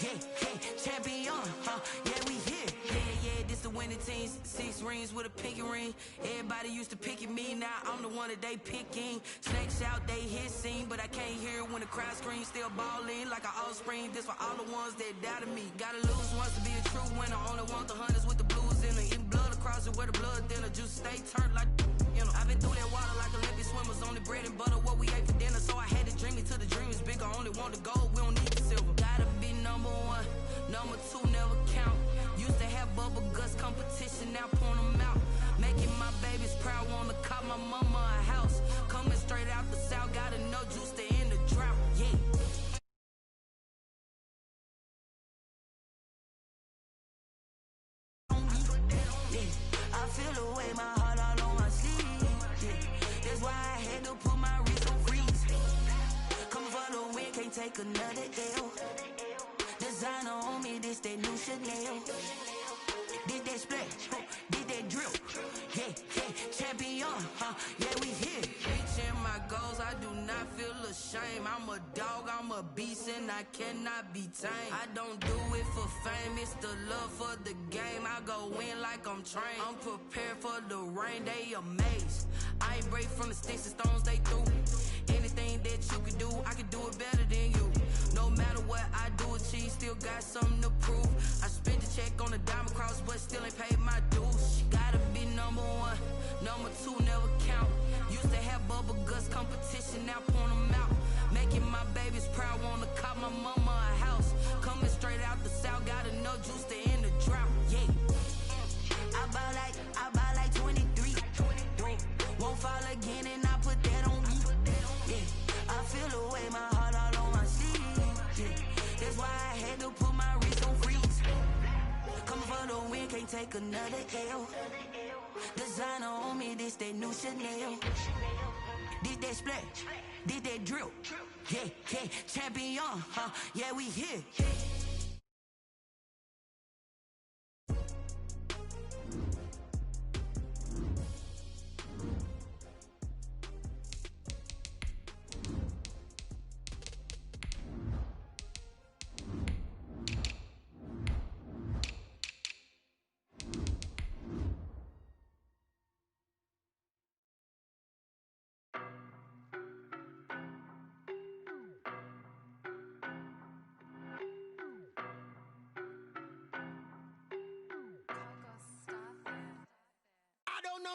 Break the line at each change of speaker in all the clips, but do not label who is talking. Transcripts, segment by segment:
champion, yeah, we here. Yeah, this the winning teams. 6 rings with a pinky ring. Everybody used to picking me, now I'm the one that they picking. Snakes out, they hit scene, but I can't hear it when the crowd screams. Still balling like an offspring. This for all the ones that doubted me. Gotta lose once to be a true winner. Only want the hunters with the blues in it. Eating blood across it where the blood thinner. Juice stay turned like, you know. I've been through that water like Olympic swimmers. Only bread and butter, what we ate for dinner. So I had to dream it till the dream is bigger. Only want the gold, we don't need the silver. Gotta be number 1, number 2 never count. Used to have bubble guts competition, now point them out. Making my babies proud, wanna cop my mama a house. Coming straight out the south, gotta know juice to end the drought, yeah. I feel the way, my heart all on my sleeve, yeah. That's why I had to put my wrist on freeze. Coming for the win, can't take another L. Designer on me, this that new Chanel. Did that splash, did that drill. Yeah, champion, yeah, we here. Reaching my goals, I do not feel ashamed. I'm a dog, I'm a beast, and I cannot be tamed. I don't do it for fame, it's the love for the game. I go in like I'm trained. I'm prepared for the rain, they amazed. I ain't break from the sticks and stones they threw. Anything that you can do, I can do it better than you. No matter what I do, achieve, still got something to prove. I spent the check on the diamond cross, but still ain't paid my dues. Gotta be number 1, number 2 never count. Used to have bubble guts competition, now point them out. Making my babies proud, wanna cop my mama a house. Coming straight out the south, gotta know juice to end the drought, yeah. I buy like 23. Won't fall again and I put that on me, yeah. I feel the way, my heart all on my sleeve, yeah. That's why I had to put my wrist on freeze. Coming for the win, can't take another L. Designer on me, this that new Chanel. Did that splash, did that drill. Yeah, champion, yeah, we here.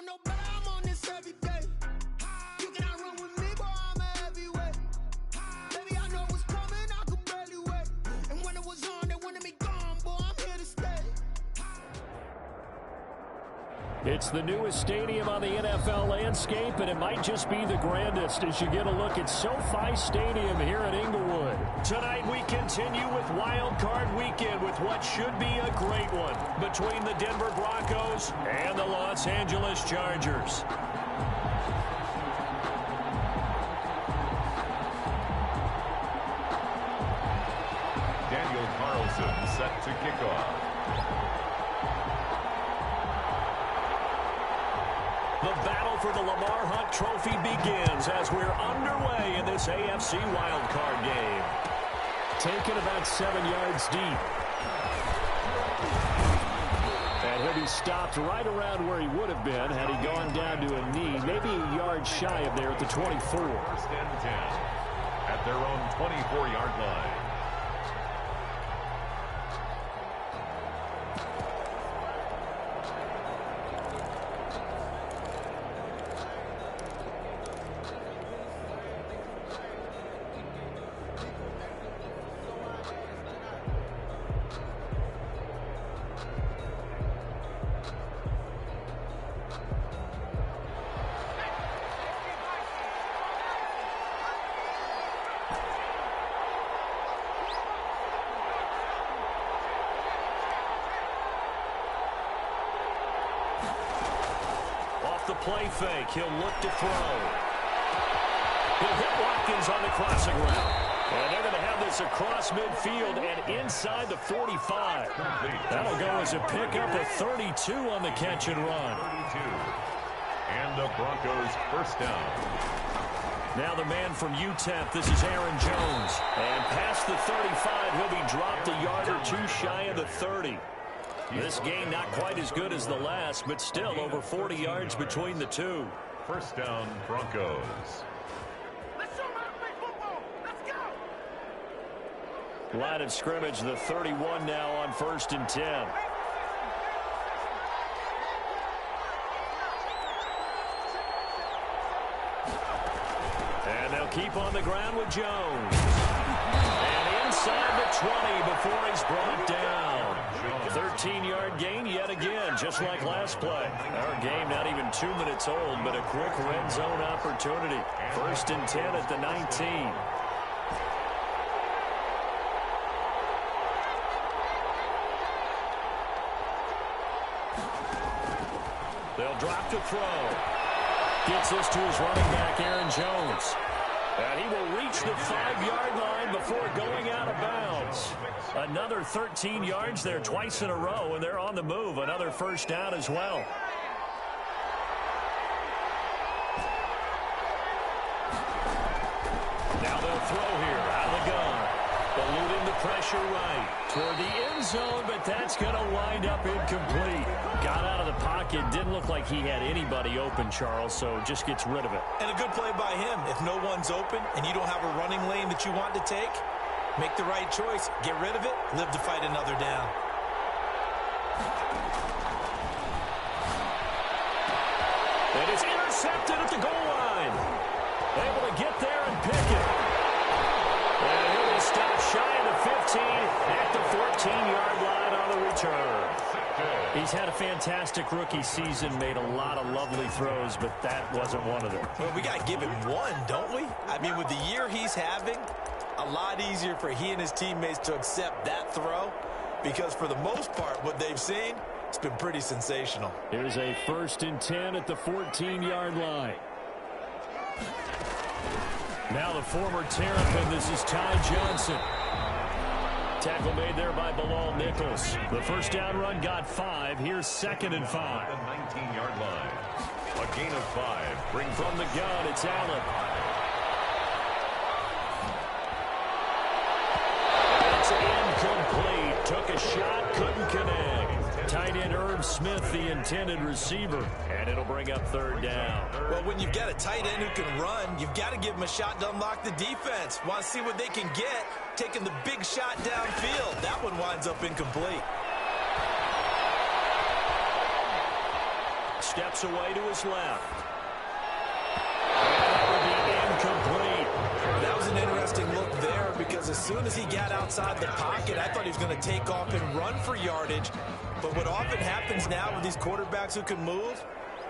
No, but I'm on this every day. You cannot run with me, boy, I'm a heavyweight. Baby, I know what's coming, I could barely wait. And when it was on, they wanted me gone, boy, I'm here to stay.
It's the newest stadium on the NFL landscape, and it might just be the grandest as you get a look at SoFi Stadium here in Inglewood. Tonight we continue with Wild Card Weekend with what should be a great one between the Denver Broncos and the Los Angeles Chargers.
Daniel Carlson set to kick off.
The battle for the Lamar Hunt Trophy begins as we're underway in this AFC wildcard game. Taken about 7 yards deep. And he'll be stopped right around where he would have been had he gone down to a knee, maybe a yard shy of there at the 24.
First and 10 at their own 24-yard line.
The play fake. He'll look to throw. He'll hit Watkins on the crossing route. And they're going to have this across midfield and inside the 45. That'll go as a pickup of 32 on the catch and run.
32. And the Broncos first down.
Now the man from UTEP, this is Aaron Jones. And past the 35, he'll be dropped a yard or two shy of the 30. This game not quite as good as the last, but still over 40 yards between the two.
First down, Broncos.
Let's show them how to play football. Let's go.
Line of scrimmage, the 31 now on 1st and 10. And they'll keep on the ground with Jones. And inside the 20 before he's brought down. 13-yard gain yet again, just like last play. Our game not even 2 minutes old, but a quick red zone opportunity. 1st and 10 at the 19. They'll drop to throw. Gets this to his running back, Aaron Jones. And he will reach the 5-yard line before going out of bounds. Another 13 yards there twice in a row, and they're on the move. Another first down as well. Now they'll throw here out of the gun. Eluding the pressure right toward the end zone, but that's going to wind up incomplete. Got out of the pocket. Didn't look like he had anybody open, Charles, so just gets rid of it.
And a good play by him. If no one's open and you don't have a running lane that you want to take, make the right choice. Get rid of it. Live to fight another down.
And it's intercepted at the goal line. Able to get there and pick it. And he'll be stopped shy of the 15 at the 14-yard line on the return. He's had a fantastic rookie season, made a lot of lovely throws, but that wasn't one of them.
Well, we got to give him one, don't we? I mean, with the year he's having, a lot easier for he and his teammates to accept that throw because for the most part, what they've seen, it's been pretty sensational.
Here's a 1st and 10 at the 14-yard line. Now the former Terrapin, this is Ty Johnson. Tackle made there by Bilal Nichols. The first down run got 5. Here's 2nd and 5.
The 19-yard line. A gain of 5. Brings
from the gun, it's Allen. It's incomplete. Took a shot, couldn't connect. Tight end Herb Smith, the intended receiver. And it'll bring up 3rd down.
Well, when you've got a tight end who can run, you've got to give him a shot to unlock the defense. Want to see what they can get, taking the big shot downfield. That one winds up incomplete.
Steps away to his left. And that would be incomplete.
That was an interesting look there because as soon as he got outside the pocket, I thought he was going to take off and run for yardage. But what often happens now with these quarterbacks who can move,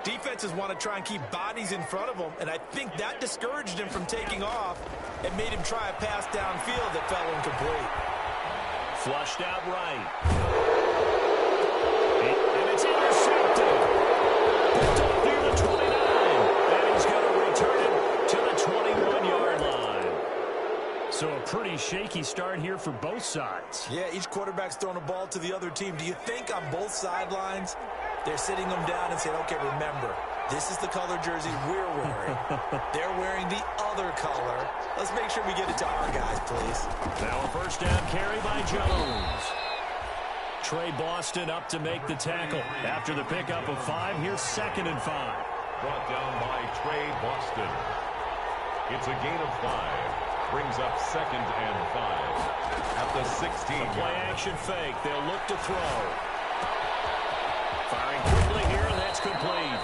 defenses want to try and keep bodies in front of them, and I think that discouraged him from taking off and made him try a pass downfield that fell incomplete.
Flushed out right. And it's intercepted. Picked up near the 29. And he's going to return it to the 21-yard line. So a pretty shaky start here for both sides.
Yeah, each quarterback's throwing a ball to the other team. Do you think on both sidelines they're sitting them down and saying, okay, remember, this is the color jersey we're wearing. They're wearing the other color. Let's make sure we get it to our guys, please.
Now a first down carry by Jones. Trey Boston up to make the tackle. After the pickup of 5, here's 2nd and 5.
brought down by Trey Boston. It's a gain of 5. Brings up 2nd and 5 at the 16.
Play action fake. They'll look to throw. Firing quickly here, and that's complete.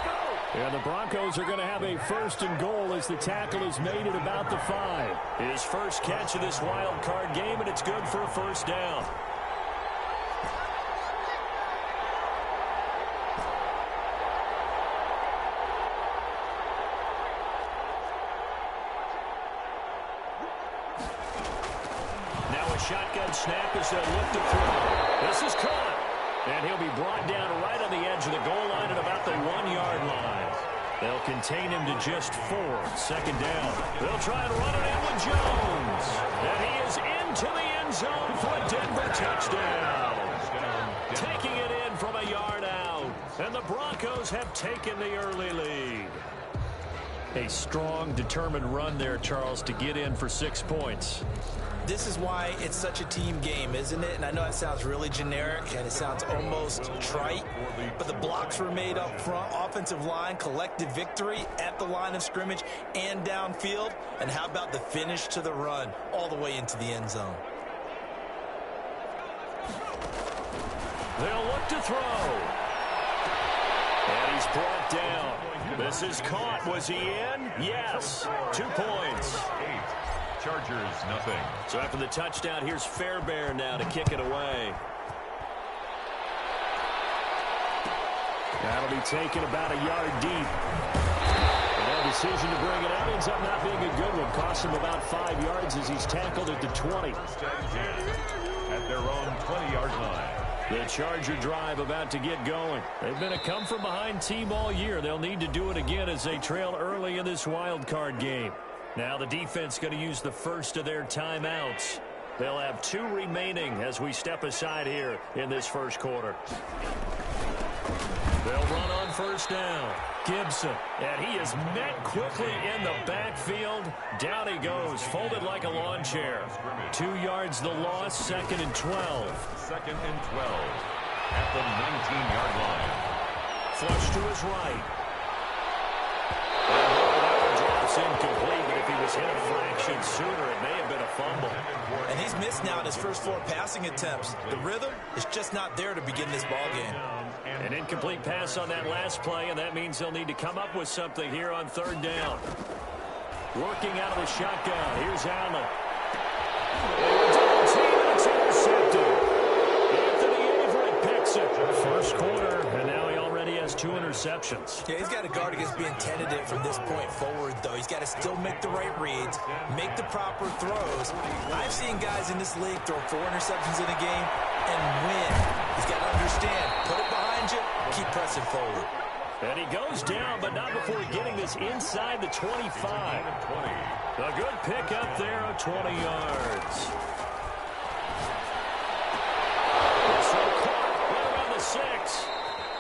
And the Broncos are going to have a 1st and goal as the tackle is made at about the 5. His first catch of this wild card game, and it's good for a 1st down. Shotgun snap as they'll look to throw. This is caught. And he'll be brought down right on the edge of the goal line at about the 1-yard line. They'll contain him to just 4. 2nd down. They'll try and run it in with Jones. And he is into the end zone for a Denver touchdown. Taking it in from a yard out. And the Broncos have taken the early lead. A strong, determined run there, Charles, to get in for 6 points.
This is why it's such a team game, isn't it? And I know it sounds really generic and it sounds almost trite, but the blocks were made up front, offensive line, collective victory at the line of scrimmage and downfield. And how about the finish to the run all the way into the end zone?
They'll look to throw. And he's brought down. This is caught. Was he in? Yes. 2 points.
8. Chargers, nothing.
So after the touchdown, here's Fairbairn now to kick it away. That'll be taken about a yard deep. And their decision to bring it out ends up not being a good one. Cost him about 5 yards as he's tackled at the 20.
First and 10 at their own 20-yard line.
The Charger drive about to get going. They've been a come-from-behind team all year. They'll need to do it again as they trail early in this wild card game. Now the defense going to use the first of their timeouts. They'll have 2 remaining as we step aside here in this first quarter. They'll run on first down. Gibson, and he is met quickly in the backfield. Down he goes, folded like a lawn chair. 2 yards the loss, 2nd and 12.
2nd and 12 at the 19-yard line.
Flush to his right. Drops incomplete, but if he was hit a fraction sooner, it may have been a fumble.
And he's missed now in his first 4 passing attempts. The rhythm is just not there to begin this ball game.
An incomplete pass on that last play, and that means they'll need to come up with something here on 3rd down. Working out of the shotgun. Here's Allen. It's intercepted. Anthony Avery picks it. First quarter, and now he already has 2 interceptions.
Yeah, he's got to guard against being tentative from this point forward, though. He's got to still make the right reads, make the proper throws. I've seen guys in this league throw 4 interceptions in a game and win. He's got to understand, put it behind you, keep pressing forward.
And he goes down, but not before getting this inside the 25. A good pick up there of 20 yards. This one caught right around the 6.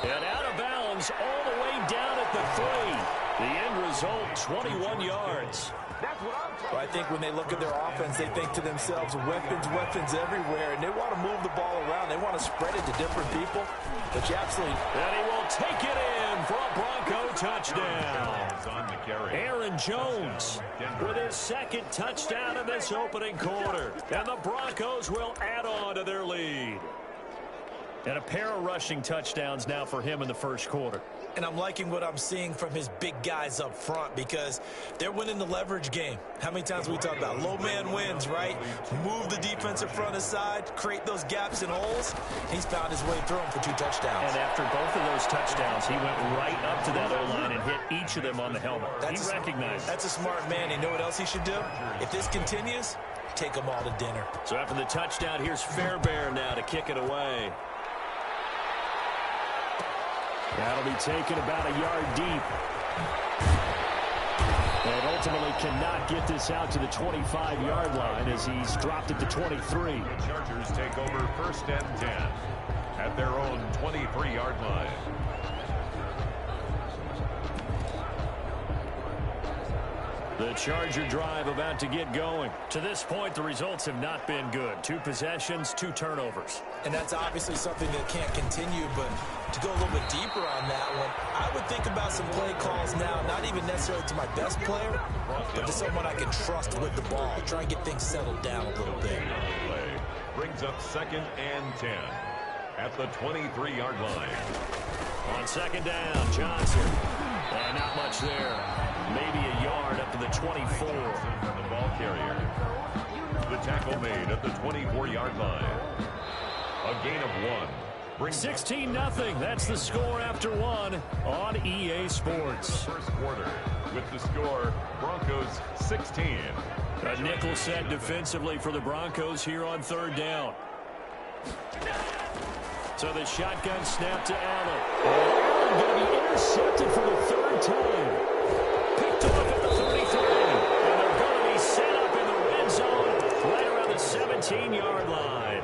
And out of bounds all the way down at the 3. The end result, 21 yards.
Well, I think when they look at their offense, they think to themselves, weapons everywhere, and they want to move the ball around. They want to spread it to different people, but you absolutely...
And he will take it in for a Bronco touchdown. Aaron Jones with his 2nd touchdown in this opening quarter. And the Broncos will add on to their lead. And a pair of rushing touchdowns now for him in the first quarter.
And I'm liking what I'm seeing from his big guys up front because they're winning the leverage game. How many times we talk about low man wins, right? Move the defensive front aside, create those gaps and holes. He's found his way through them for 2 touchdowns.
And after both of those touchdowns, he went right up to that O-line and hit each of them on the helmet. He recognized.
That's a smart man. You know what else he should do? If this continues, take them all to dinner.
So after the touchdown, here's Fairbairn now to kick it away. That'll be taken about a yard deep. And ultimately cannot get this out to the 25-yard line as he's dropped it to 23.
The Chargers take over 1st and 10 at their own 23-yard line.
The Charger drive about to get going. To this point, the results have not been good. 2 possessions, 2 turnovers.
And that's obviously something that can't continue, but to go a little bit deeper on that one, I would think about some play calls now, not even necessarily to my best player, but to someone I can trust with the ball. Try and get things settled down a little bit.
Play brings up 2nd and 10 at the 23-yard line.
On 2nd down, Johnson. And not much there. Maybe a yard up to the 24.
The ball carrier. The tackle made at the 24-yard line. A gain of 1.
16-0. That's the score after 1 on EA Sports.
First quarter with the score Broncos 16.
A nickel set defensively for the Broncos here on 3rd down. So the shotgun snap to Allen. Allen going to be intercepted for the 3rd time. Picked off at the 33. And they're going to be set up in the red zone right around the 17-yard line.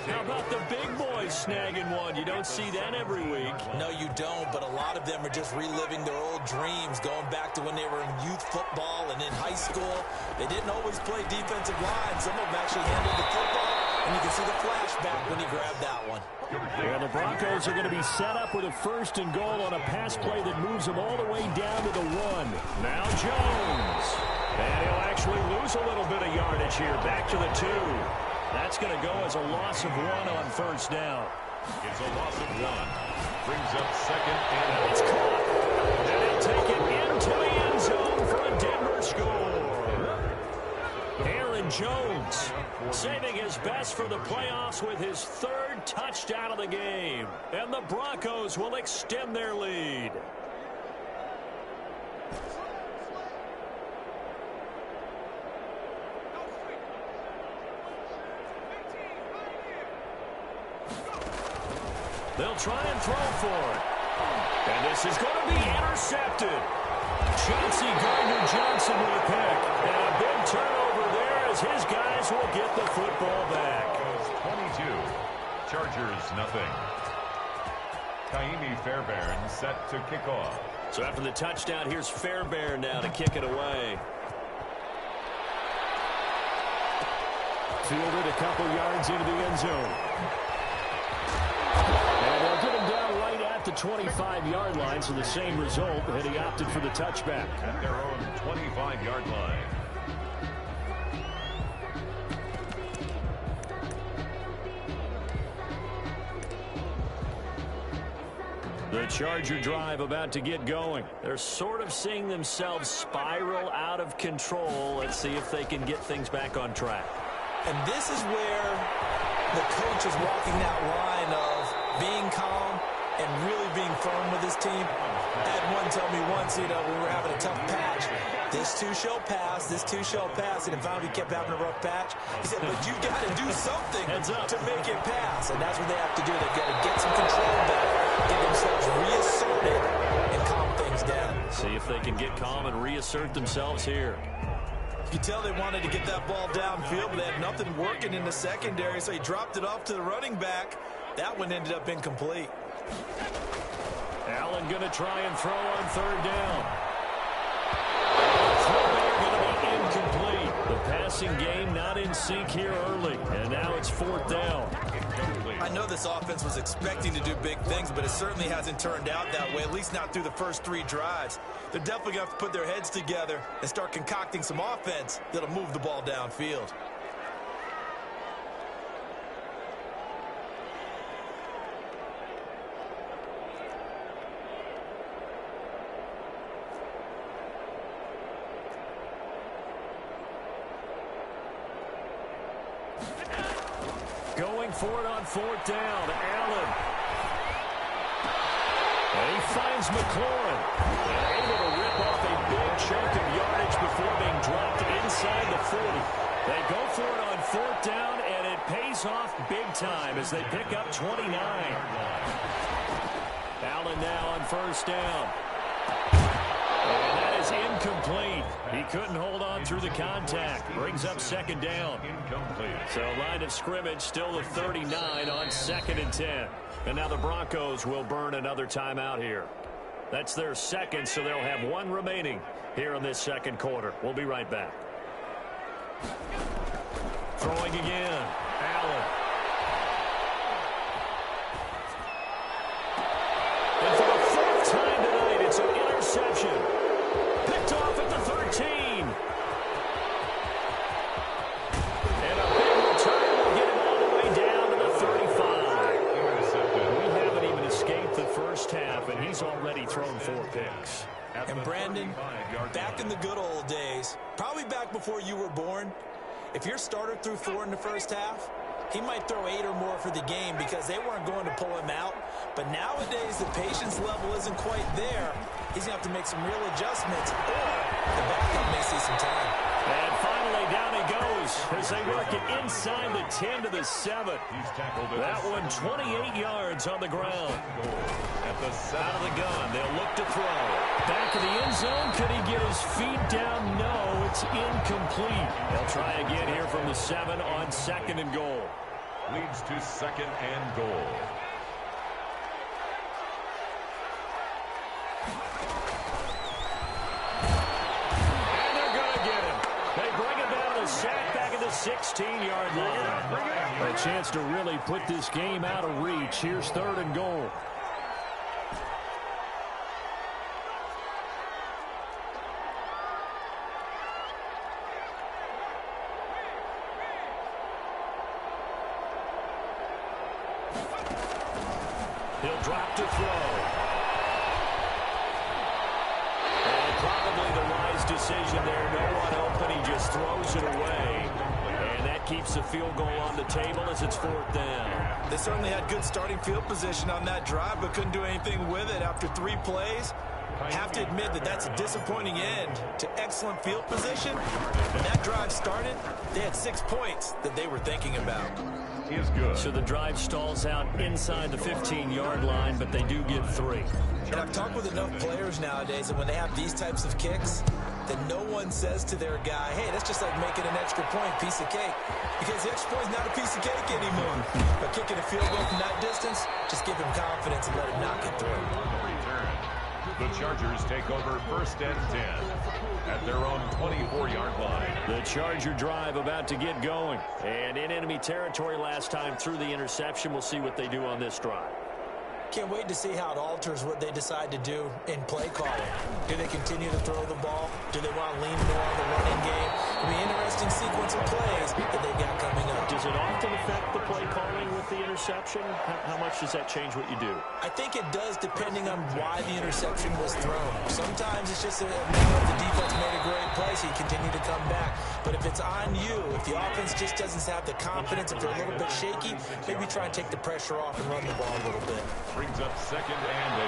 How about the big boys snagging one. You don't see that every week.
No, you don't, but a lot of them are just reliving their old dreams, going back to when they were in youth football and in high school. They didn't always play defensive line. Some of them actually handled the football, and you can see the flashback when he grabbed that one.
And the Broncos are going to be set up with a 1st and goal on a pass play that moves them all the way down to the 1. Now Jones. And he'll actually lose a little bit of yardage here. Back to the 2. That's going to go as a loss of 1 on 1st down.
It's a loss of 1. Brings up 2nd and
it's caught. And he'll take it into the end zone for a Denver score. Aaron Jones saving his best for the playoffs with his 3rd touchdown of the game. And the Broncos will extend their lead. They'll try and throw for it. And this is going to be intercepted. Chauncey Gardner-Johnson with a pick. And a big turnover there as his guys will get the football back.
22. Chargers, nothing. Kaimi Fairbairn set to kick off.
So after the touchdown, here's Fairbairn now to kick it away. Fielded a couple yards into the end zone. And they'll get him down right at the 25-yard line, so the same result, and he opted for the touchback.
At their own 25-yard line.
The Charger drive about to get going. They're sort of seeing themselves spiral out of control. Let's see if they can get things back on track.
And this is where the coach is walking that line of being calm and really being firm with his team. I had one tell me once, we were having a tough patch. This too shall pass, this too shall pass. And if finally we kept having a rough patch, he said, but you got to do something to make it pass. And that's what they have to do. They've got to get some control back, get themselves reasserted, and calm things down.
See if they can get calm and reassert themselves here.
You tell they wanted to get that ball downfield, but they had nothing working in the secondary, so he dropped it off to the running back. That one ended up incomplete.
Allen going to try and throw on 3rd down. They're going to be incomplete. The passing game not in sync here early, and now it's 4th down.
I know this offense was expecting to do big things, but it certainly hasn't turned out that way, at least not through the first 3 drives. They're definitely going to have to put their heads together and start concocting some offense that'll move the ball downfield.
Going for it on 4th down. Allen. And he finds McLaurin. And able to rip off a big chunk of yardage before being dropped inside the 40. They go for it on 4th down, and it pays off big time as they pick up 29. Allen now on 1st down. And that is incomplete. He couldn't hold on through the contact. Brings up 2nd down.
Incomplete.
So line of scrimmage still the 39 on 2nd and 10. And now the Broncos will burn another timeout here. That's their 2nd, so they'll have 1 remaining here in this 2nd quarter. We'll be right back. Throwing again. Allen. And for the 4th time tonight, it's an interception. Picked off at the 13. And a big return will get him all the way down to the 35. We haven't even escaped the first half, and he's already thrown 4 picks.
And Brandon, back in the good old days, probably back before you were born, if your starter threw 4 in the first half, he might throw 8 or more for the game because they weren't going to pull him out. But nowadays, the patience level isn't quite there. He's going to have to make some real adjustments, or the backup may see some time.
And finally, down he goes as they work it inside the 10 to the 7. That one 28 yards on the ground. Out of the gun, they'll look to throw. Back of the end zone, could he get his feet down? No, it's incomplete. They'll try again here from the 7 on 2nd and goal.
leads to 2nd and goal.
And they're going to get him. They bring him down the sack back at the 16-yard line. A chance to really put this game out of reach. Here's 3rd and goal. He'll drop to throw. And probably the wise decision there. No one open. He just throws it away. And that keeps the field goal on the table as it's 4th down.
They certainly had good starting field position on that drive, but couldn't do anything with it after 3 plays. Have to admit that that's a disappointing end to excellent field position. When that drive started, they had 6 points that they were thinking about.
He is good.
So the drive stalls out inside the 15-yard line, but they do get 3.
And I've talked with enough players nowadays that when they have these types of kicks, that no one says to their guy, hey, that's just like making an extra point, piece of cake. Because the extra point is not a piece of cake anymore. But kicking a field goal from that distance, just give him confidence and let him knock it through.
The Chargers take over 1st and 10 at their own 24-yard line.
The Charger drive about to get going. And in enemy territory last time through the interception. We'll see what they do on this drive.
Can't wait to see how it alters what they decide to do in play calling. Do they continue to throw the ball? Do they want to lean more on the running game? It'll be an interesting sequence of plays that they've got coming up.
Does it often affect the play calling with the interception? How much does that change what you do?
I think it does depending on why the interception was thrown. Sometimes it's just a matter of the defense made a great play, so you continue to come back. But if it's on you, if the offense just doesn't have the confidence, if they're a little bit shaky, maybe try and take the pressure off and run the ball a little bit.
Brings up 2nd and 8.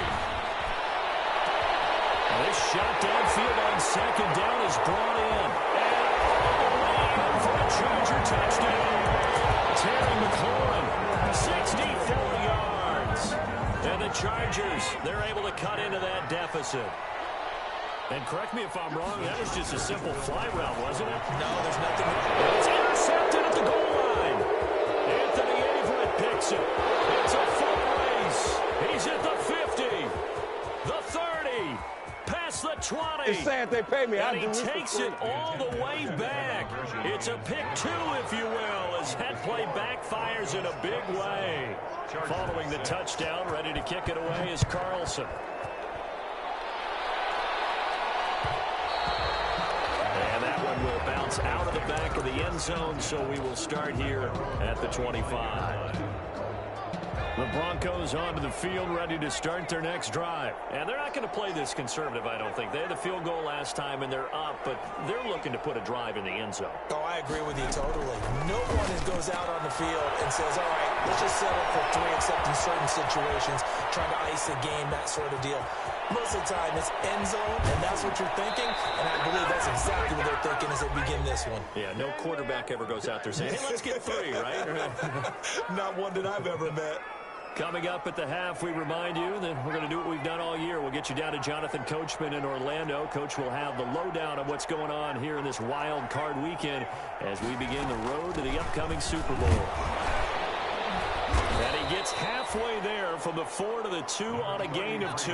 This shot downfield on 2nd down is brought in. And all the way in for a Charger touchdown. Terry McLaurin, 64 yards. And the Chargers, they're able to cut into that deficit. And correct me if I'm wrong, that was just a simple fly route, wasn't it?
No, there's nothing.
It's intercepted at the goal line. Anthony Averett picks it. It's a foot race. He's at the 50, the 30, past the 20.
It's sad they pay me.
And he takes it all the way back. It's a pick 2, if you will, as that play backfires in a big way. Following the touchdown, ready to kick it away is Carlson. And that one will bounce out of the back of the end zone, so we will start here at the 25. The Broncos onto the field, ready to start their next drive. And they're not going to play this conservative, I don't think. They had the field goal last time, and they're up, but they're looking to put a drive in the end zone.
Oh, I agree with you totally. No one goes out on the field and says, all right, let's just settle for 3, except in certain situations, trying to ice a game, that sort of deal. Most of the time, it's end zone, and that's what you're thinking, and I believe that's exactly what they're thinking as they begin this one.
Yeah, no quarterback ever goes out there saying, hey, let's get 3, right?
Not one that I've ever met.
Coming up at the half, we remind you that we're going to do what we've done all year. We'll get you down to Jonathan Coachman in Orlando. Coach will have the lowdown of what's going on here in this wild card weekend as we begin the road to the upcoming Super Bowl. And he gets halfway there from the 4 to the 2 on a gain of 2.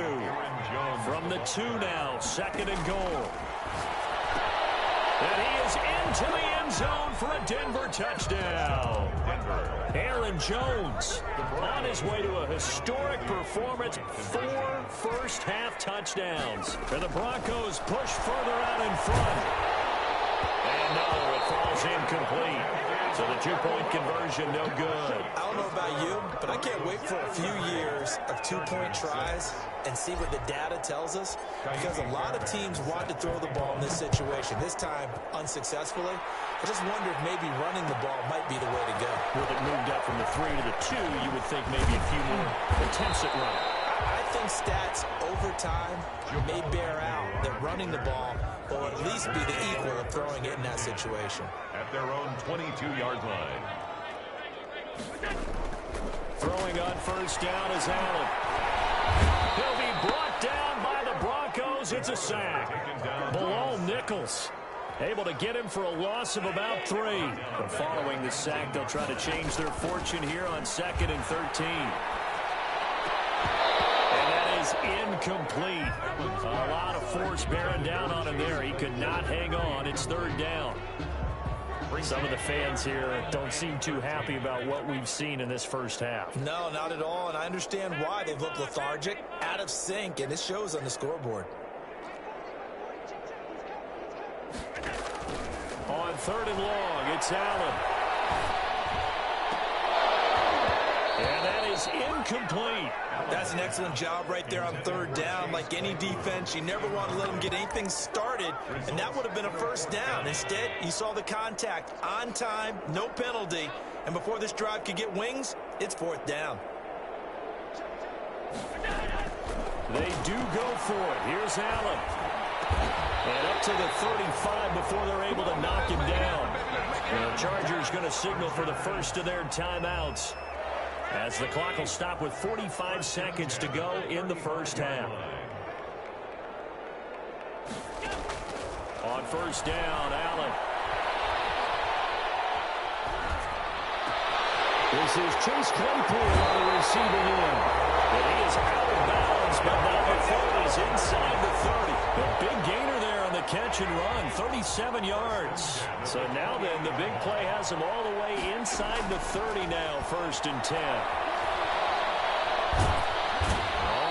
From the 2 now, 2nd and goal. And he is into the end zone for a Denver touchdown. Aaron Jones on his way to a historic performance, 4 first-half touchdowns. And the Broncos push further out in front. And no, it falls incomplete. So the 2-point conversion, no good.
I don't know about you, but I can't wait for a few years of 2-point tries and see what the data tells us, because a lot of teams want to throw the ball in this situation, this time unsuccessfully. I just wonder if maybe running the ball might be the way to go.
With it moved up from the 3 to the 2, you would think maybe a few more attempts at running.
I think stats over time may bear out that running the ball will at least be the equal of throwing it in that situation.
At their own 22-yard line.
Throwing on first down is Allen. He'll be brought down by the Broncos. It's a sack. Bilal Nichols able to get him for a loss of about 3. But following the sack, they'll try to change their fortune here on 2nd and 13. And that is incomplete. A lot of force bearing down on him there. He could not hang on. It's 3rd down. Some of the fans here don't seem too happy about what we've seen in this first half.
No, not at all, and I understand why. They've looked lethargic, out of sync, and it shows on the scoreboard.
On 3rd and long, it's Allen. And that is incomplete.
That's an excellent job right there on 3rd down. Like any defense, you never want to let them get anything started, and that would have been a 1st down. Instead, you saw the contact on time, no penalty, and before this drive could get wings, it's 4th down.
They do go for it. Here's Allen. And up to the 35 before they're able to knock him down. And the Chargers going to signal for the first of their timeouts, as the clock will stop with 45 seconds to go in the first half. On 1st down, Allen. This is Chase Claypool on the receiving end. And he is out of bounds, but now the throw is inside the 30. A big gainer there on the catch and run, 37 yards. So now then, the big play has him all the way inside the 30 now, 1st and 10.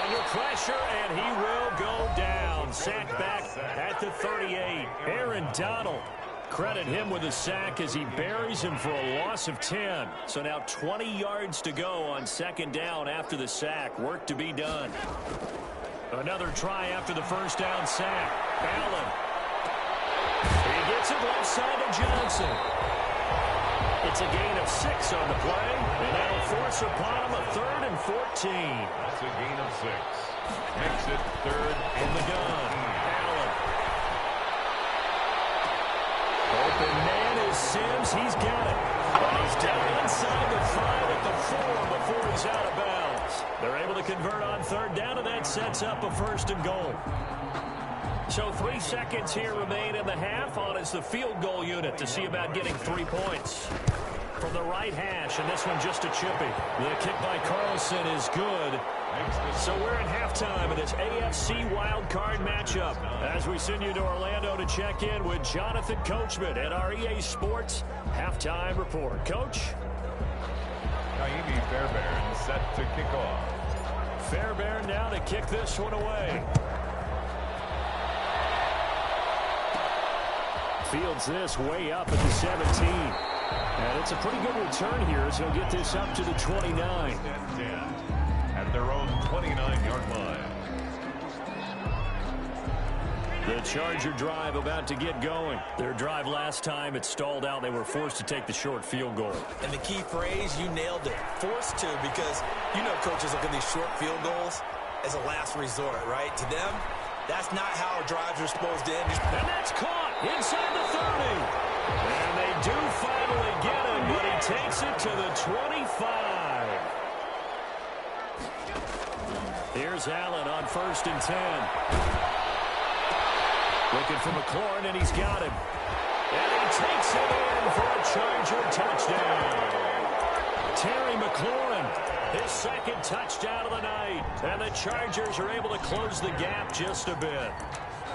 Under pressure, and he will go down. Sacked back at the 38. Aaron Donald. Credit him with a sack as he buries him for a loss of 10. So now 20 yards to go on 2nd down after the sack. Work to be done. Another try after the 1st down sack. Allen. He gets it left side to Johnson. It's a gain of 6 on the play, and that'll force upon him a 3rd and 14.
That's a gain of 6. Makes it 3rd
in the gun. Allen. Open man is Sims. He's got it. But he's down inside the 5 at the 4 before he's out of bounds. They're able to convert on 3rd down, and that sets up a 1st and goal. So 3 seconds here remain in the half. On is the field goal unit to see about getting 3 points. From the right hash, and this one just a chippy. The kick by Carlson is good. So we're at halftime of this AFC wildcard matchup as we send you to Orlando to check in with Jonathan Coachman at our EA Sports Halftime Report. Coach?
Naimi Fairbairn set to kick off.
Fairbairn now to kick this one away. Fields this way up at the 17. And it's a pretty good return here as he'll get this up to the 29.
At their own 29-yard line.
The Charger drive about to get going. Their drive last time, it stalled out. They were forced to take the short field goal.
And the key phrase, you nailed it. Forced to, because you know coaches look at these short field goals as a last resort, right? To them, that's not how drives are supposed to end.
And that's caught inside the 30. And they do finally get him, but he takes it to the 25. Here's Allen on 1st and 10. Looking for McLaurin, and he's got him. And he takes it in for a Charger touchdown. Terry McLaurin, his 2nd touchdown of the night. And the Chargers are able to close the gap just a bit.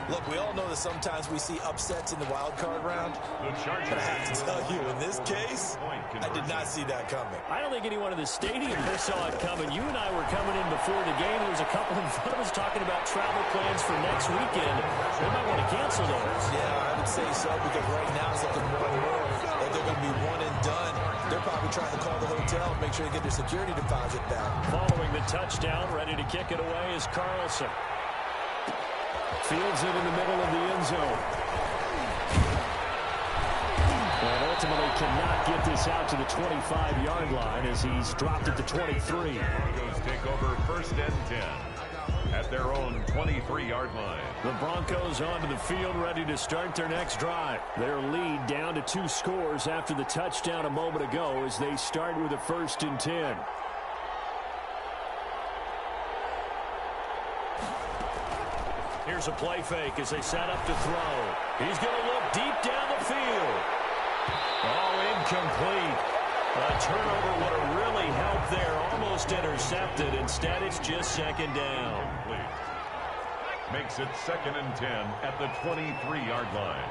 Look, we all know that sometimes we see upsets in the wild card round. But I have to tell you, in this case, I did not see that coming.
I don't think anyone in the stadium saw it coming. You and I were coming in before the game. There was a couple in front of us talking about travel plans for next weekend. They might want to cancel those.
Yeah, I would say so, because right now it's looking more and more like they're going to be one and done. They're probably trying to call the hotel, make sure they get their security deposit back.
Following the touchdown, ready to kick it away is Carlson. Fields it in the middle of the end zone. And ultimately cannot get this out to the 25-yard line as he's dropped at the 23.
Broncos take over 1st and 10 at their own 23-yard line.
The Broncos onto the field, ready to start their next drive. Their lead down to 2 scores after the touchdown a moment ago as they start with a 1st and 10. Here's a play fake as they set up to throw. He's going to look deep down the field. Oh, incomplete. A turnover would have really helped there. Almost intercepted. Instead, it's just second down.
Makes it 2nd and 10 at the 23-yard line.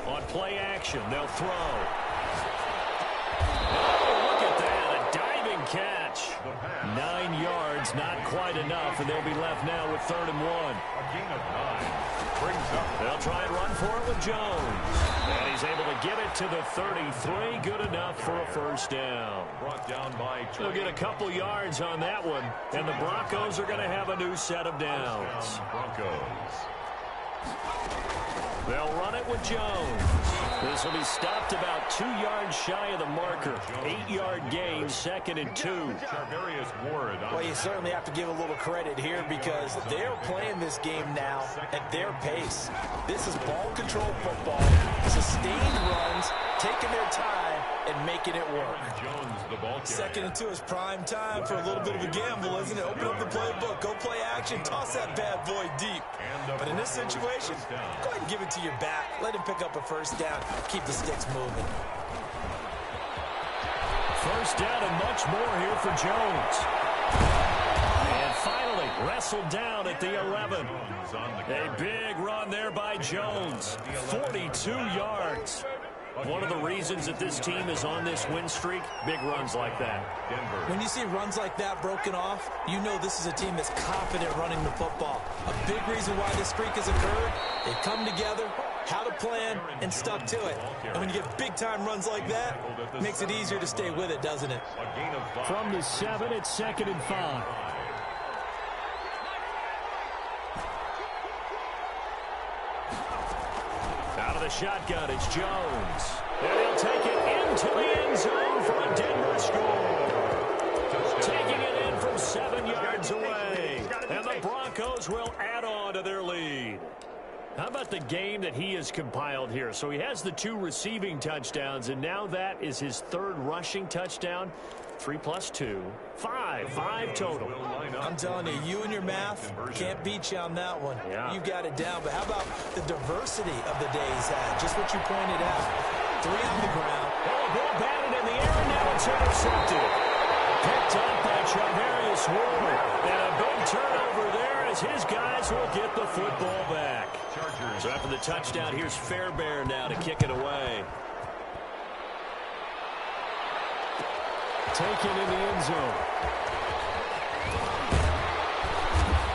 On play action, they'll throw. Oh, look at that, a diving catch. 9 yards, not quite enough, and they'll be left now with 3rd and 1.
A gain of 9. Brings up.
They'll try and run for it with Jones. And he's able to get it to the 33. Good enough for a first down.
Brought down by
They'll get a couple yards on that one, and the Broncos are going to have a new set of downs.
Broncos.
They'll run it with Jones. This will be stopped about 2 yards shy of the marker. 8-yard gain, 2nd and 2.
Well, you certainly have to give a little credit here because they're playing this game now at their pace. This is ball control football, sustained runs, taking their time, and making it work. 2nd and 2 is prime time for a little bit of a gamble, isn't it? Open up the playbook, go play action, toss that bad boy deep. But in this situation, go ahead and give it to your back. Let him pick up a first down. Keep the sticks moving.
First down and much more here for Jones. And finally wrestled down at the 11. A big run there by Jones. 42 yards. One of the reasons that this team is on this win streak, big runs like that.
When you see runs like that broken off, you know this is a team that's confident running the football. A big reason why this streak has occurred, they've come together, had a plan, and stuck to it. And when you get big-time runs like that, it makes it easier to stay with it, doesn't it?
From the 7, it's 2nd and 5. Out of the shotgun, it's Jones. And he'll take it into the end zone for a Denver score. Taking it in from 7 yards away. And the Broncos will add on to their lead. How about the game that he has compiled here? So he has the 2 receiving touchdowns, and now that is his 3rd rushing touchdown. 3 plus 2, 5 total.
I'm telling you, you and your math can't beat you on that one.
Yeah.
You got it down. But how about the diversity of the day he's had? Just what you pointed out. 3 on the ground.
Oh, ball batted in the air, and now it's intercepted. Picked up by Charvarius Ward. And a big turnover there as his guys will get the football back. So after the touchdown, here's Fairbairn now to kick it away. Taken in the end zone.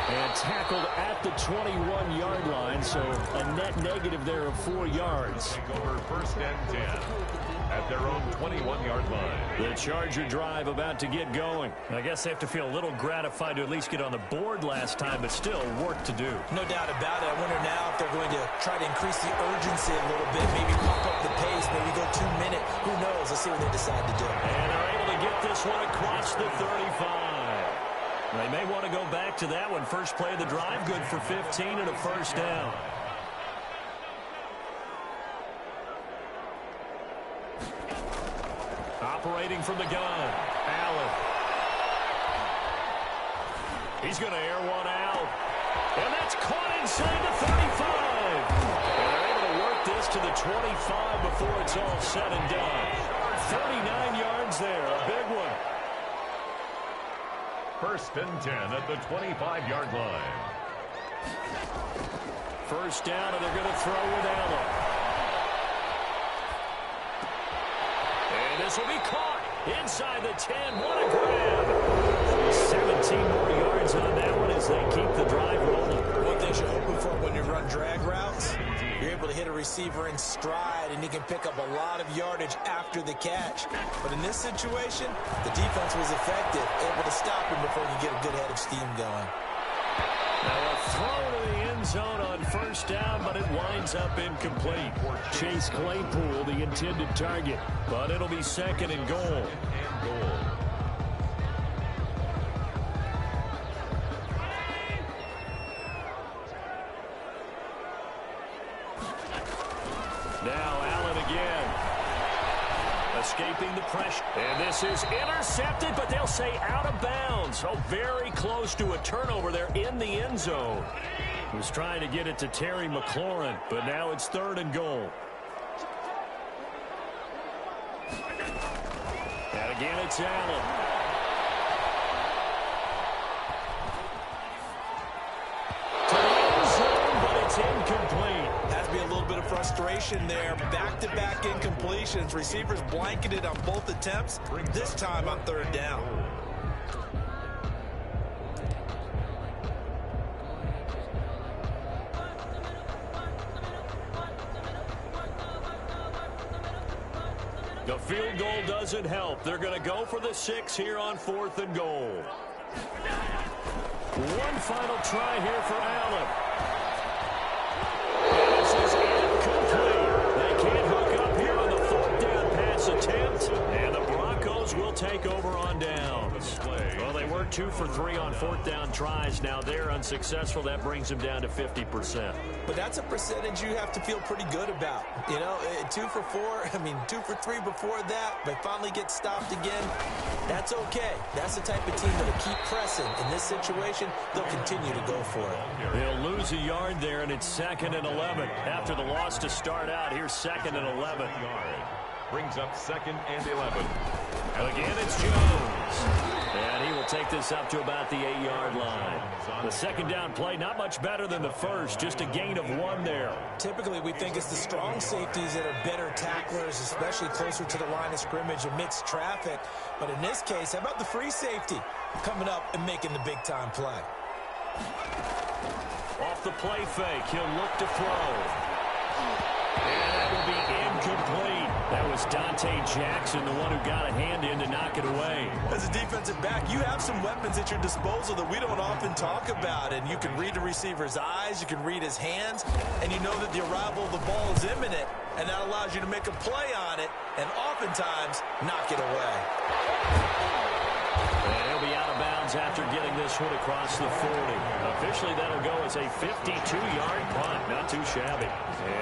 And tackled at the 21-yard line, so a net negative there of 4 yards.
Over 1st and 10 at their own 21-yard line.
The Charger drive about to get going. I guess they have to feel a little gratified to at least get on the board last time, but still work to do.
No doubt about it. I wonder now if they're going to try to increase the urgency a little bit, maybe pump up the pace, maybe go 2-minute. Who knows? Let's see what they decide to do.
And they're able to get this one across the 35. They may want to go back to that one. First play of the drive, good for 15 and a first down. Operating from the gun, Allen. He's going to air one out. And that's caught inside the 35. And they're able to work this to the 25 before it's all said and done. 39 yards there, a big one.
1st and 10 at the 25-yard line.
First down, and they're going to throw with Allen. And this will be caught inside the 10. What a grab. 17 more yards on that one as they keep the drive rolling.
One thing you're hoping for when you run drag routes, you're able to hit a receiver in stride, and he can pick up a lot of yardage after the catch. But in this situation, the defense was effective, able to stop him before he could get a good head of steam going.
Now a throw to the end zone on first down, but it winds up incomplete. Chase Claypool, the intended target, but it'll be 2nd and goal. Now Allen again. Escaping the pressure. And this is intercepted, but they'll say out of bounds. Oh, very close to a turnover there in the end zone. He was trying to get it to Terry McLaurin, but now it's 3rd and goal. And again, it's Allen. To the end zone, but it's incomplete.
Has to be a little bit of frustration there. Back-to-back incompletions. Receivers blanketed on both attempts, this time on 3rd down.
The field goal doesn't help. They're going to go for the 6 here on 4th and goal. One final try here for Allen. This is incomplete. They can't hook up here on the 4th down pass attempt. And the Broncos will take over on downs. Well, they were 2 for 3 on 4th down tries. Now they're unsuccessful. That brings them down to 50%.
But that's a percentage you have to feel pretty good about. You know, 2 for 4, 2 for 3 before that. They finally get stopped again. That's okay. That's the type of team that'll keep pressing. In this situation, they'll continue to go for it.
They'll lose a yard there, and it's 2nd and 11. After the loss to start out, here's 2nd and 11.
Brings up 2nd and 11.
And again, it's Jones. And he will take this up to about the 8-yard line. The 2nd down play, not much better than the first, just a gain of 1 there.
Typically, we think it's the strong safeties that are better tacklers, especially closer to the line of scrimmage amidst traffic. But in this case, how about the free safety coming up and making the big-time play?
Off the play fake, he'll look to throw. And that will be incomplete. That was Dante Jackson, the one who got a hand in to knock it away.
As a defensive back, you have some weapons at your disposal that we don't often talk about. And you can read the receiver's eyes, you can read his hands, and you know that the arrival of the ball is imminent. And that allows you to make a play on it and oftentimes knock it away.
And he'll be out of bounds after getting this one across the 40. Officially, that'll go as a 52-yard punt. Not too shabby.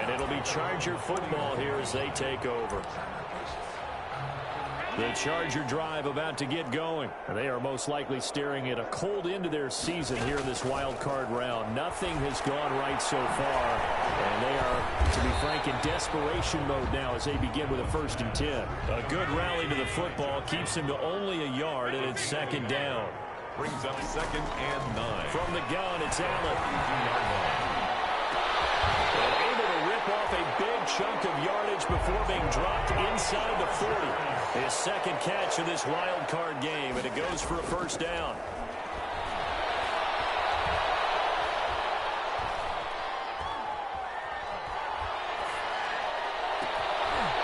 And it'll be Charger football here as they take over. The Charger drive about to get going. And they are most likely staring at a cold end to their season here in this wild card round. Nothing has gone right so far. And they are, to be frank, in desperation mode now as they begin with a 1st and 10. A good rally to the football keeps them to only a yard, and it's 2nd down.
Brings up 2nd and 9.
From the gun, it's Allen. And able to rip off a big chunk of yardage before being dropped inside the 40. His 2nd catch of this wild card game, and it goes for a 1st down.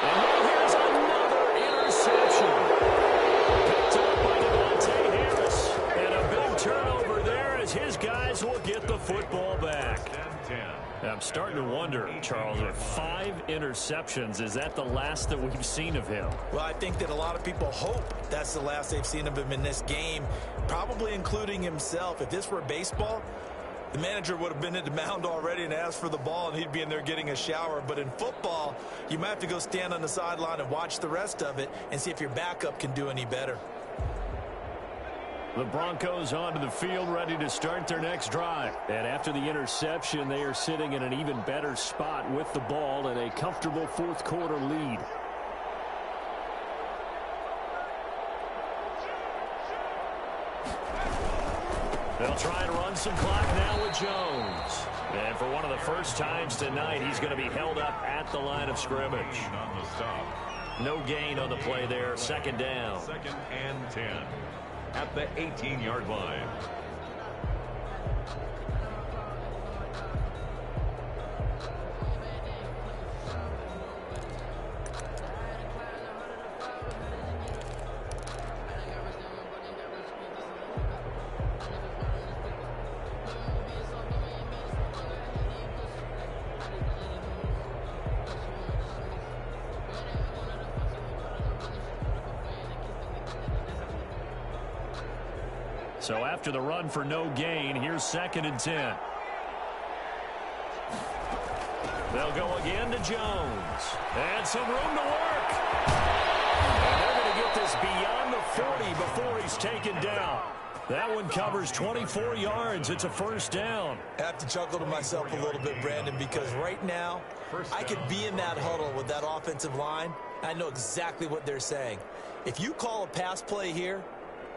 And now here's another interception. Picked up by Devontae Harris. And a big turnover there as his guys will get the football back. I'm starting to wonder, Charles, if 5 interceptions, is that the last that we've seen of him?
Well, I think that a lot of people hope that's the last they've seen of him in this game, probably including himself. If this were baseball, the manager would have been at the mound already and asked for the ball, and he'd be in there getting a shower. But in football, you might have to go stand on the sideline and watch the rest of it and see if your backup can do any better.
The Broncos onto the field, ready to start their next drive. And after the interception, they are sitting in an even better spot with the ball and a comfortable 4th quarter lead. They'll try and run some clock now with Jones. And for one of the first times tonight, he's going to be held up at the line of scrimmage.
On the stop.
No gain on the play there. 2nd down.
2nd and 10. At the 18-yard line.
So after the run for no gain, here's 2nd and 10. They'll go again to Jones. And some room to work. And they're going to get this beyond the 40 before he's taken down. That one covers 24 yards. It's a first down.
I have to chuckle to myself a little bit, Brandon, because right now I could be in that huddle with that offensive line. I know exactly what they're saying. If you call a pass play here,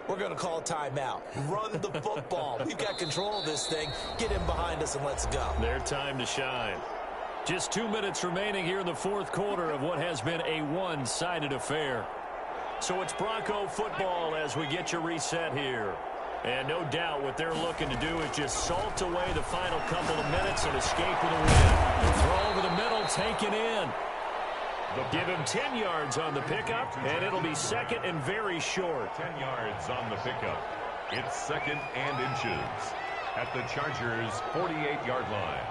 we're going to call a timeout. Run the football. We've got control of this thing. Get in behind us and let's go.
Their time to shine. Just 2 minutes remaining here in the fourth quarter of what has been a one-sided affair. So it's Bronco football as we get your reset here. And no doubt what they're looking to do is just salt away the final couple of minutes and escape with a win. The throw over the middle, taken in. Give him 10 yards on the pickup, and it'll be second and very short.
10 yards on the pickup. It's second and inches at the Chargers' 48-yard line.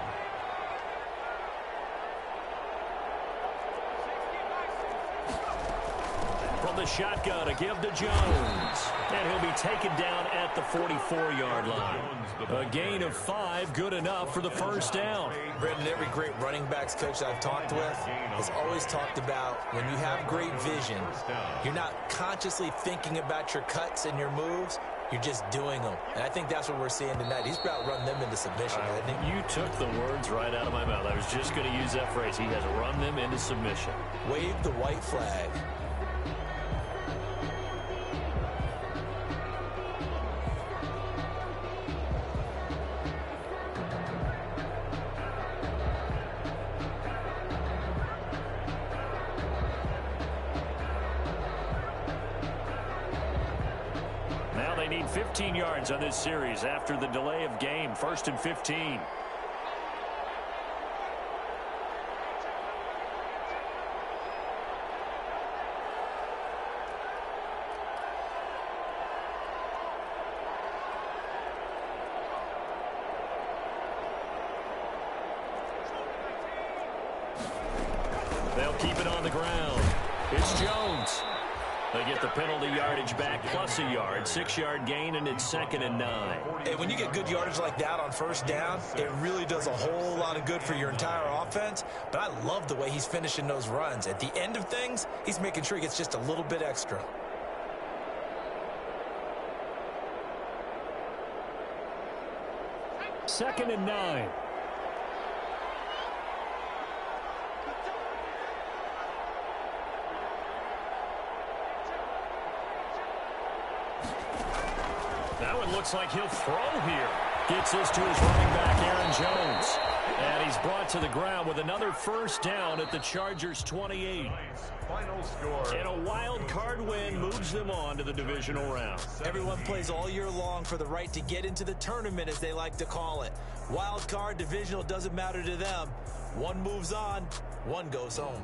From the shotgun, a give to Jones. And he'll be taken down at the 44-yard line. A gain of 5, good enough for the first down.
Brendan, every great running backs coach I've talked with has always talked about when you have great vision, you're not consciously thinking about your cuts and your moves. You're just doing them. And I think that's what we're seeing tonight. He's about run them into submission, hasn't he?
You took the words right out of my mouth. I was just going to use that phrase. He has run them into submission.
Wave the white flag.
Now they need 15 yards on this series after the delay of game. First and 15. They'll keep it on the ground. It's Jones. They get the penalty yardage back plus a yard. 6-yard gain, and it's second and 9.
And when you get good yardage like that on first down, it really does a whole lot of good for your entire offense. But I love the way he's finishing those runs. At the end of things, he's making sure he gets just a little bit extra.
Second and 9. That one looks like he'll throw here. Gets this to his running back, Aaron Jones. And he's brought to the ground with another first down at the Chargers' 28.
Final score.
And a wild card win moves them on to the divisional round.
Everyone plays all year long for the right to get into the tournament, as they like to call it. Wild card, divisional, doesn't matter to them. One moves on, one goes home.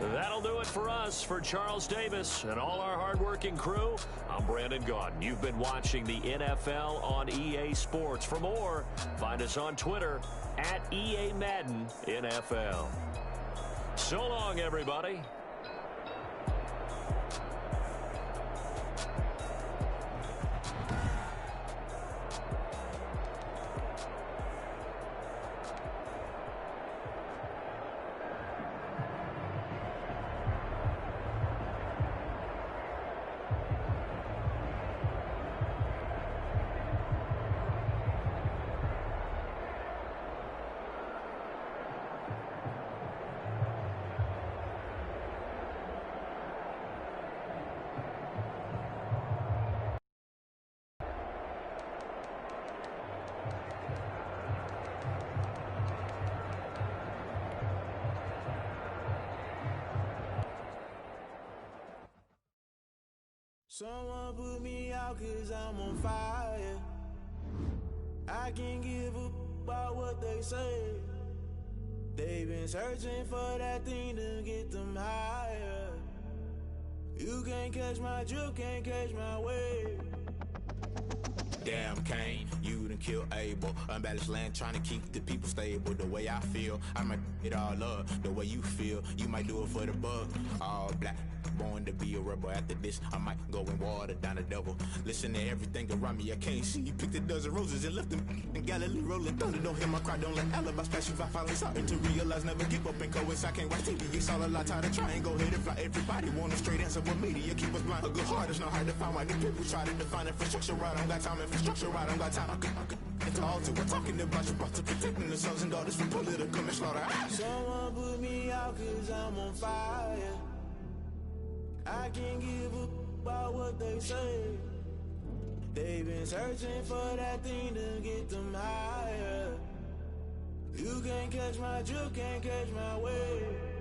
That'll do it for us. For Charles Davis and all our hardworking crew, I'm Brandon Gaudin. You've been watching the NFL on EA Sports. For more, find us on Twitter at EA Madden NFL. So long, everybody.
Someone put me out 'cause I'm on fire. I can't give up about what they say. They've been searching for that thing to get them higher. You can't catch my drift, can't catch my wave. Damn, Kane, you done
and kill Abel. Unbalanced land trying to keep the people stable. The way I feel, I might it all up. The way you feel, you might do it for the buck. All black, born to be a rebel. After this, I might go and water down the devil. Listen to everything around me, I can't see. You picked a dozen roses and left them in Galilee rolling thunder. Don't hear my cry, don't let alibis pass you. I finally starting to realize, never give up and coincide. Can't watch TV, it's all a lot. Tired of trying, go ahead and fly. Everybody want a straight answer with media. Keep us blind, a good heart, it's not hard to find. Why these people try to define infrastructure right? I don't got time, infrastructure right, I don't got time. I could it's all to we're talking about you, about to protecting the sons and daughters from political and slaughter.
Someone put me out cause I'm on fire. I can't give up about what they say. They've been searching for that thing to get them higher. You can't catch my drift, can't catch my wave.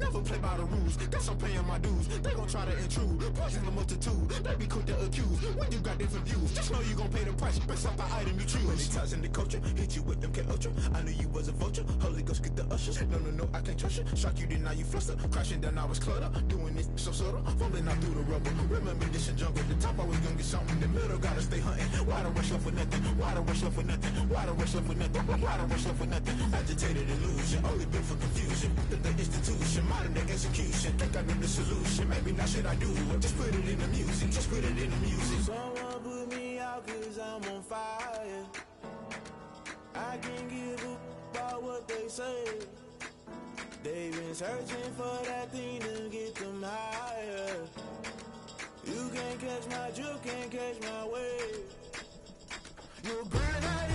Never play by the rules, guess I'm paying my dues. They gon' try to intrude, poison the multitude. They be quick to accuse, when you got different views. Just know you gon' pay the price, based off the item you choose. Many times in the culture, hit you with MK Ultra. I knew you was a vulture, Holy Ghost get the ushers. No, I can't trust you. Shock you, then now you fluster. Crashing down, I was cluttered. Doing this so subtle, falling out through the rubble. Remember this in jungle, the top I was gonna get something. The middle gotta stay hunting. Why the rush left for nothing? Why the rush left for nothing? Why the rush left for nothing? Why the rush left for nothing? Agitated illusion, only built for confusion. The institution, modern day execution. Think I know the solution. Maybe not should I do it? Just put it in the music. Just put it in the music.
Someone put me out cause I'm on fire. I can't give up about what they say. They've been searching for that thing to get them higher. You can't catch my drift, can't catch my wave. You're burning out